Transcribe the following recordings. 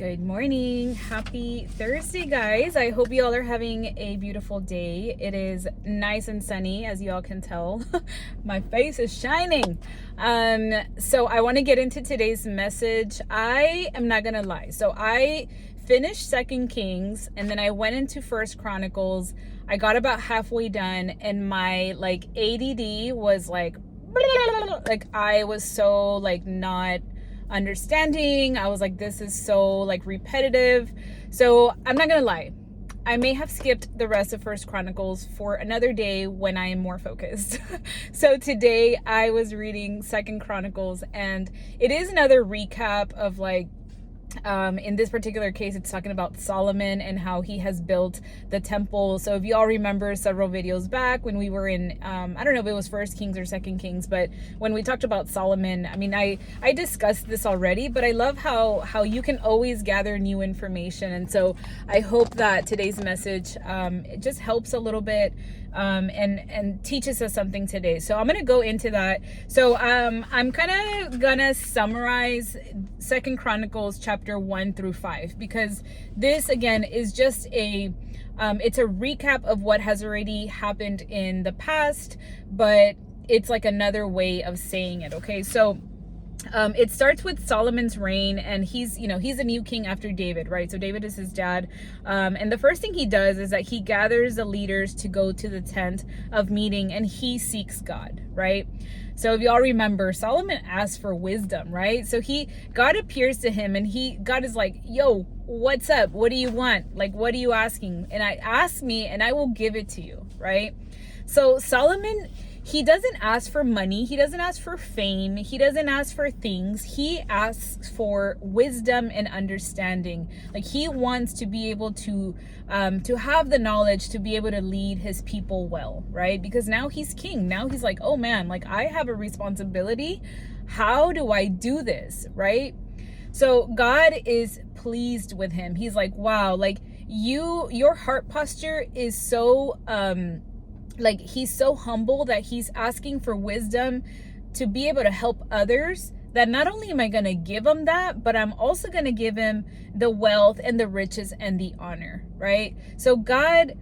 Good morning. Happy Thursday, guys. I hope you all are having a beautiful day. It is nice and sunny, as you all can tell. My face is shining. So I want to get into today's message. I am not going to lie. So I finished Second Kings and then I went into First Chronicles. I got about halfway done and my ADD was like I was so not understanding. I was like, this is so repetitive. So I'm not gonna lie, I may have skipped the rest of First Chronicles for another day when I am more focused. So today I was reading Second Chronicles and it is another recap of in this particular case, it's talking about Solomon and how he has built the temple. So if you all remember several videos back when we were in, I don't know if it was First Kings or Second Kings, but when we talked about Solomon, I mean, I discussed this already, but I love how you can always gather new information. And so I hope that today's message, it just helps a little bit, and teaches us something today. So I'm going to go into that. So, I'm kind of gonna summarize Second Chronicles chapter 1 through 5, because this again is just it's a recap of what has already happened in the past, but it's like another way of saying it. Okay. So, it starts with Solomon's reign, and he's a new king after David, right? So David is his dad. And the first thing he does is that he gathers the leaders to go to the tent of meeting and he seeks God, right? So if you all remember, Solomon asked for wisdom, right? So God appears to him and God is like, yo, what's up? What do you want? What are you asking? And ask me and I will give it to you, right? So Solomon, he doesn't ask for money. He doesn't ask for fame. He doesn't ask for things. He asks for wisdom and understanding. He wants to be able to have the knowledge to be able to lead his people well, right? Because now he's king. Now he's like, oh man, I have a responsibility. How do I do this, right? So God is pleased with him. He's like, wow, your heart posture is so, he's so humble that he's asking for wisdom to be able to help others, that not only am I going to give him that, but I'm also going to give him the wealth and the riches and the honor, right? So God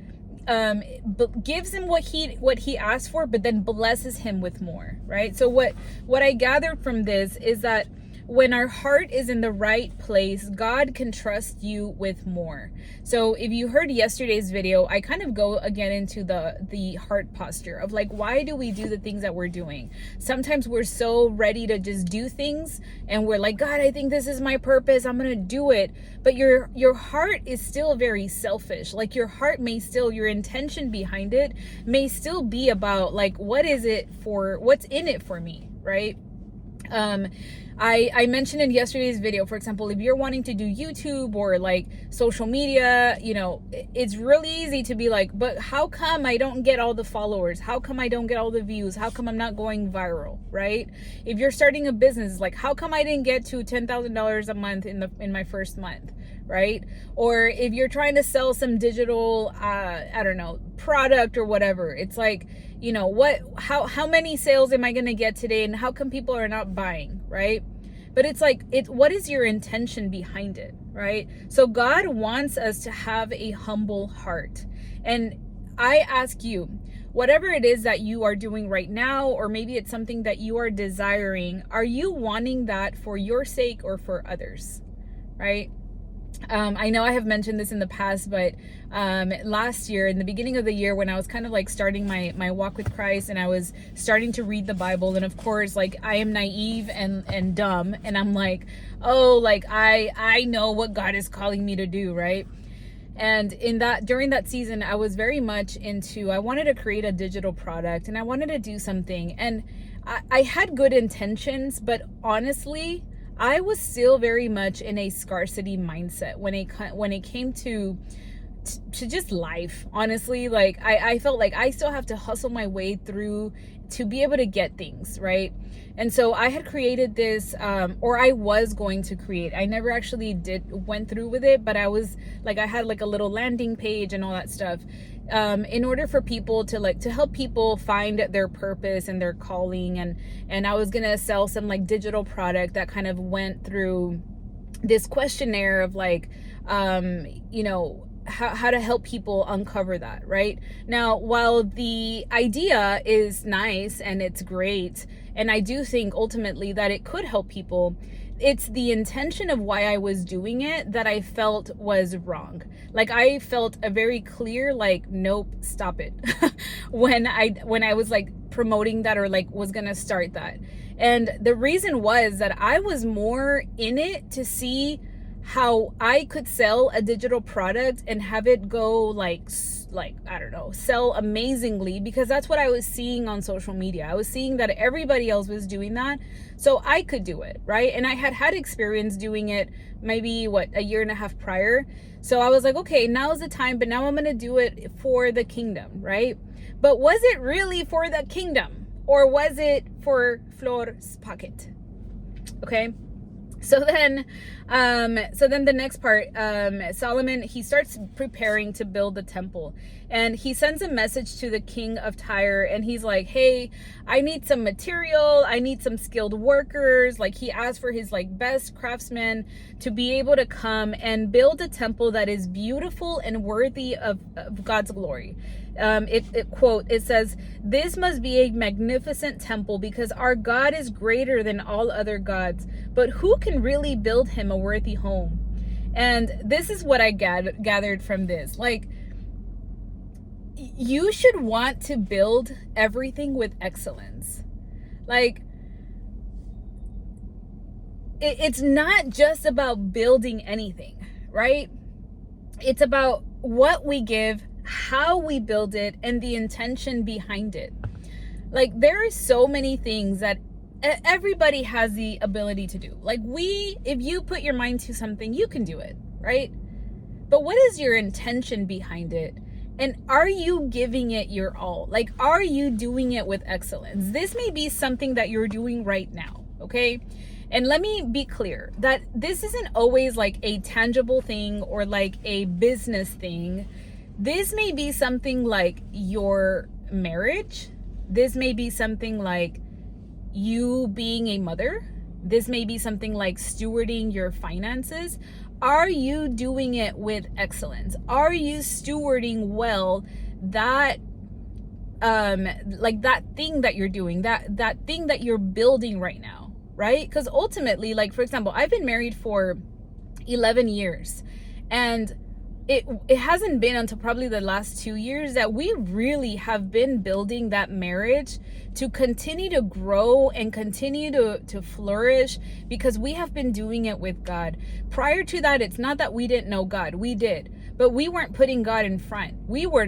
gives him what he asked for, but then blesses him with more, right? So what I gathered from this is that when our heart is in the right place, God can trust you with more. So if you heard yesterday's video, I kind of go again into the heart posture of why do we do the things that we're doing? Sometimes we're so ready to just do things and we're like, God, I think this is my purpose. I'm going to do it. But your heart is still very selfish. Your heart may still, your intention behind it may still be about what's in it for me, right? I mentioned in yesterday's video, for example, if you're wanting to do YouTube or social media, it's really easy to be but how come I don't get all the followers? How come I don't get all the views? How come I'm not going viral, right? If you're starting a business, how come I didn't get to $10,000 a month in my first month, right? Or if you're trying to sell some digital, I don't know, product or whatever, it's how many sales am I going to get today? And how come people are not buying, right? But it's what is your intention behind it, right? So God wants us to have a humble heart. And I ask you, whatever it is that you are doing right now, or maybe it's something that you are desiring, are you wanting that for your sake or for others, right? I know I have mentioned this in the past, but last year, in the beginning of the year, when I was kind of starting my walk with Christ and I was starting to read the Bible, and of course, I am naive and dumb, and I'm I know what God is calling me to do, right? And during that season, I was very much I wanted to create a digital product and I wanted to do something, and I had good intentions, but honestly, I was still very much in a scarcity mindset when it came to just life. Honestly, I felt like I still have to hustle my way through to be able to get things, right? And so I had created this, or I was going to create. I never actually went through with it, but I was I had a little landing page and all that stuff. In order for people to help people find their purpose and their calling, and I was gonna sell some digital product that kind of went through this questionnaire of like, you know, how to help people uncover that, right? Now, while the idea is nice and it's great, and I do think ultimately that it could help people, it's the intention of why I was doing it that I felt was wrong. Like I felt a very clear, like, nope, stop it. when I was like promoting that, or like was gonna start that. And the reason was that I was more in it to see how I could sell a digital product and have it go like I don't know, sell amazingly, because that's what I was seeing on social media. I was seeing that everybody else was doing that, so I could do it, right? And I had experience doing it maybe a year and a half prior. So I was like, okay, now's the time, but now I'm gonna do it for the kingdom, right? But was it really for the kingdom, or was it for Flor's pocket? Okay. So then the next part, Solomon, he starts preparing to build the temple, and he sends a message to the king of Tyre, and he's like, hey, I need some material. I need some skilled workers. Like he asked for his like best craftsmen to be able to come and build a temple that is beautiful and worthy of God's glory. It says, this must be a magnificent temple because our God is greater than all other gods, but who can really build him a worthy home? And this is what I gathered from this. Like, you should want to build everything with excellence. Like, it's not just about building anything, right? It's about what we give, how we build it, and the intention behind it. Like, there are so many things that everybody has the ability to do. Like, if you put your mind to something, you can do it, right? But what is your intention behind it? And are you giving it your all? Like, are you doing it with excellence? This may be something that you're doing right now, okay? And let me be clear that this isn't always like a tangible thing or like a business thing. This may be something like your marriage. This may be something like you being a mother. This may be something like stewarding your finances. Are you doing it with excellence? Are you stewarding well that like that thing that you're doing, that thing that you're building right now, right? Because ultimately, like, for example, I've been married for 11 years, and it hasn't been until probably the last 2 years that we really have been building that marriage to continue to grow and continue to flourish, because we have been doing it with God. Prior to that, it's not that we didn't know God. We did. But we weren't putting God in front. We were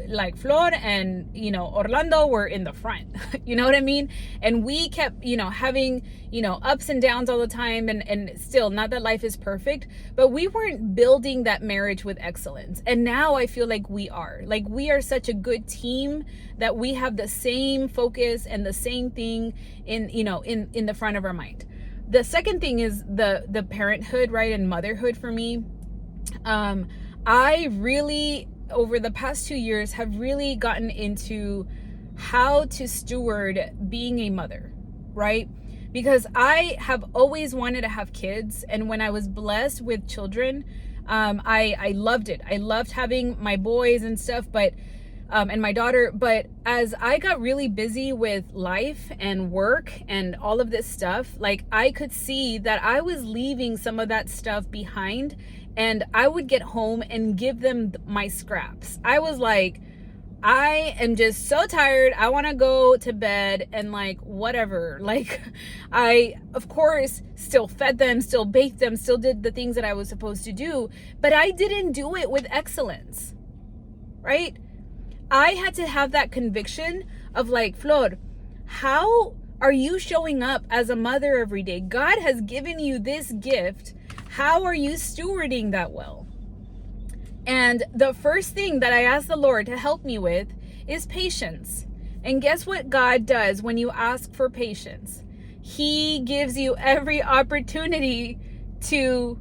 like Flor and, you know, Orlando were in the front. You know what I mean? And we kept, you know, having, you know, ups and downs all the time. And still, not that life is perfect, but we weren't building that marriage with excellence. And now I feel like we are. Like, we are such a good team that we have the same focus and the same thing in, you know, in the front of our mind. The second thing is the parenthood, right? And motherhood for me. I really, over the past 2 years, have really gotten into how to steward being a mother, right? Because I have always wanted to have kids, and when I was blessed with children, I loved it. I loved having my boys and stuff, but and my daughter. But as I got really busy with life and work and all of this stuff, like, I could see that I was leaving some of that stuff behind. And I would get home and give them my scraps. I was like, I am just so tired. I want to go to bed and like whatever. Like, I, of course, still fed them, still bathed them, still did the things that I was supposed to do. But I didn't do it with excellence, right? I had to have that conviction of like, Flor, how are you showing up as a mother every day? God has given you this gift. How are you stewarding that well? And the first thing that I asked the Lord to help me with is patience. And guess what God does when you ask for patience? He gives you every opportunity to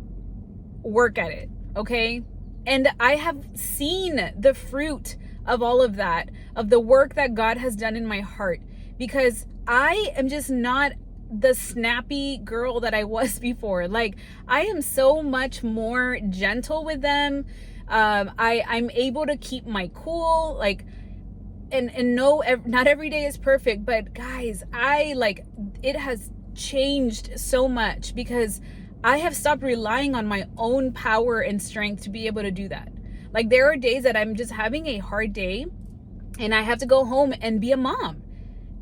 work at it, okay? And I have seen the fruit of all of that, of the work that God has done in my heart, because I am just not the snappy girl that I was before. Like, I am so much more gentle with them. I'm able to keep my cool, like, and no, not every day is perfect, but guys, it has changed so much because I have stopped relying on my own power and strength to be able to do that. Like, there are days that I'm just having a hard day and I have to go home and be a mom.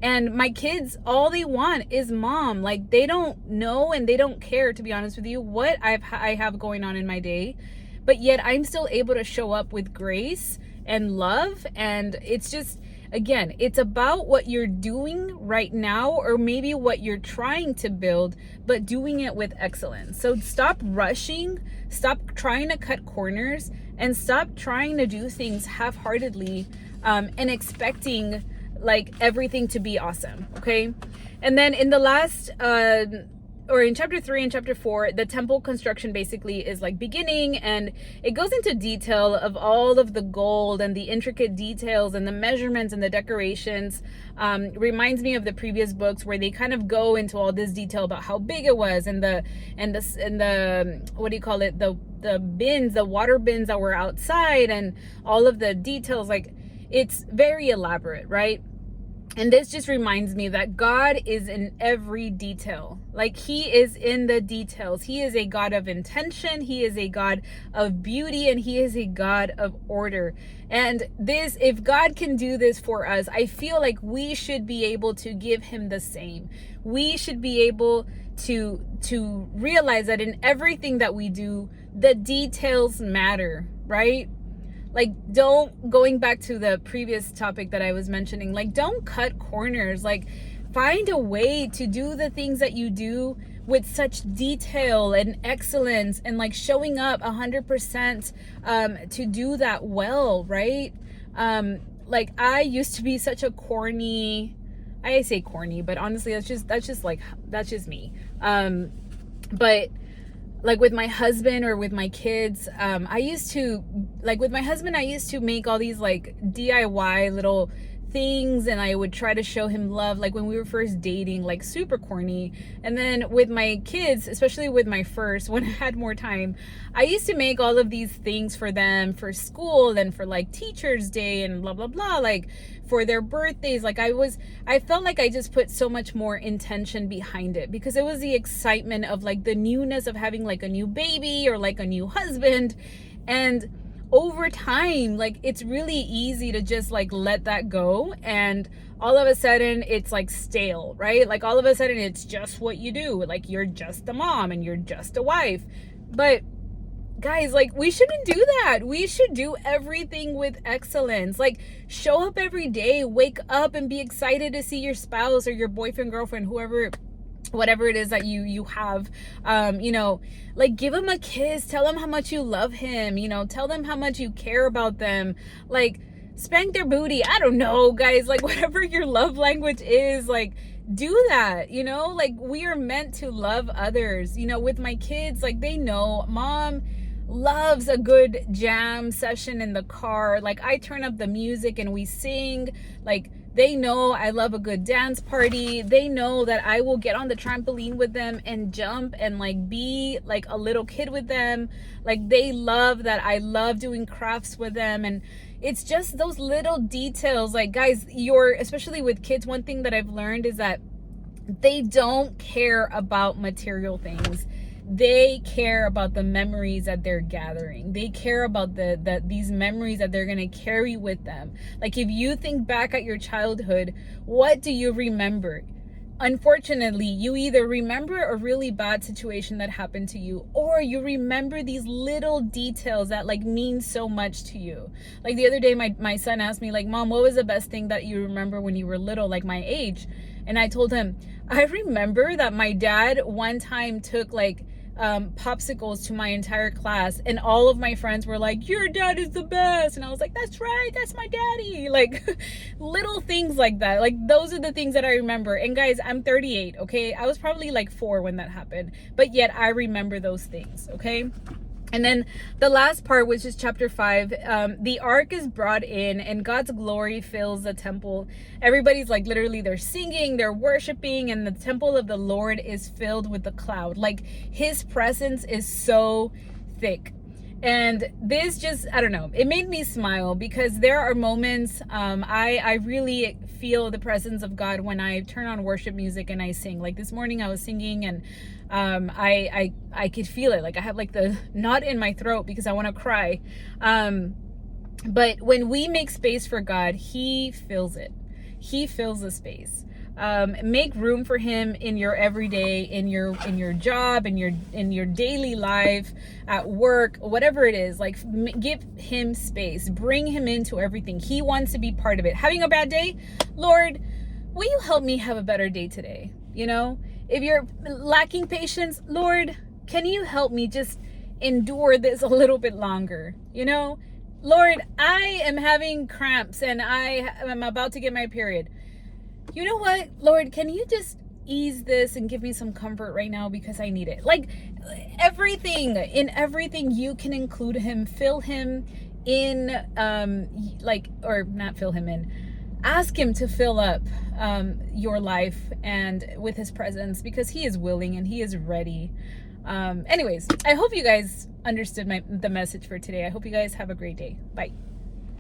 And my kids, all they want is mom. Like, they don't know and they don't care, to be honest with you, what I have going on in my day. But yet I'm still able to show up with grace and love. And it's just, again, it's about what you're doing right now, or maybe what you're trying to build, but doing it with excellence. So stop rushing, stop trying to cut corners, and stop trying to do things half-heartedly and expecting like everything to be awesome. Okay. And then in the last or in chapter 3 and chapter 4, the temple construction basically is like beginning, and it goes into detail of all of the gold and the intricate details and the measurements and the decorations. Reminds me of the previous books where they kind of go into all this detail about how big it was, and the what do you call it, the bins, the water bins that were outside, and all of the details. Like, it's very elaborate, right? And this just reminds me that God is in every detail. Like, he is in the details. He is a God of intention. He is a God of beauty, and he is a God of order. And this, if God can do this for us, I feel like we should be able to give him the same. We should be able to realize that in everything that we do, the details matter, right? Like, going back to the previous topic that I was mentioning, like, don't cut corners. Like, find a way to do the things that you do with such detail and excellence, and like showing up 100% to do that well, right? Like, I used to be such a corny, I say corny, but honestly, that's just me. But like with my husband or with my kids, I used to make all these like DIY little things, and I would try to show him love, like when we were first dating, like super corny. And then with my kids, especially with my first, when I had more time, I used to make all of these things for them for school and for like Teachers Day and blah blah blah, like for their birthdays. Like, I felt like I just put so much more intention behind it, because it was the excitement of like the newness of having like a new baby or like a new husband. And over time, like, it's really easy to just like let that go, and all of a sudden it's like stale, right? Like, all of a sudden it's just what you do, like you're just a mom and you're just a wife. But guys, like, we shouldn't do that. We should do everything with excellence. Like, show up every day, wake up and be excited to see your spouse or your boyfriend, girlfriend, whatever it is that you have, like, give them a kiss, tell them how much you love him, tell them how much you care about them, like, spank their booty. I don't know, guys, like, whatever your love language is, like, do that. Like, we are meant to love others. With my kids, like, they know mom loves a good jam session in the car. Like, I turn up the music and we sing. Like, they know I love a good dance party. They know that I will get on the trampoline with them and jump and like be like a little kid with them. Like, they love that I love doing crafts with them. And it's just those little details. Like, guys, especially with kids, one thing that I've learned is that they don't care about material things. They care about the memories that they're gathering. They care about these memories that they're going to carry with them. Like, if you think back at your childhood, what do you remember? Unfortunately, you either remember a really bad situation that happened to you, or you remember these little details that like mean so much to you. Like, the other day, my son asked me, like, Mom, what was the best thing that you remember when you were little, like my age? And I told him, I remember that my dad one time took like popsicles to my entire class, and all of my friends were like, your dad is the best. And I was like, that's right, that's my daddy. Like, little things like that. Like, those are the things that I remember. And guys, I'm 38, okay? I was probably like 4 when that happened, but yet I remember those things, okay? And then the last part, which is chapter 5, the ark is brought in and God's glory fills the temple. Everybody's like, literally, they're singing, they're worshiping, and the temple of the Lord is filled with the cloud. Like, his presence is so thick. And this just, I don't know, it made me smile, because there are moments, I really feel the presence of God when I turn on worship music and I sing. Like this morning I was singing, and I could feel it. Like I have like the knot in my throat because I want to cry. But when we make space for God, he fills it. He fills the space. Make room for him in your everyday, in your job, in your daily life, at work, whatever it is. Like, give him space, bring him into everything. He wants to be part of it. Having a bad day, Lord, will you help me have a better day today? You know, if you're lacking patience, Lord, can you help me just endure this a little bit longer? You know, Lord, I am having cramps and I am about to get my period. You know what, Lord, can you just ease this and give me some comfort right now, because I need it? Like, in everything you can include him, fill him in, or not fill him in, ask him to fill up your life and with his presence, because he is willing and he is ready. Anyways, I hope you guys understood the message for today. I hope you guys have a great day. Bye.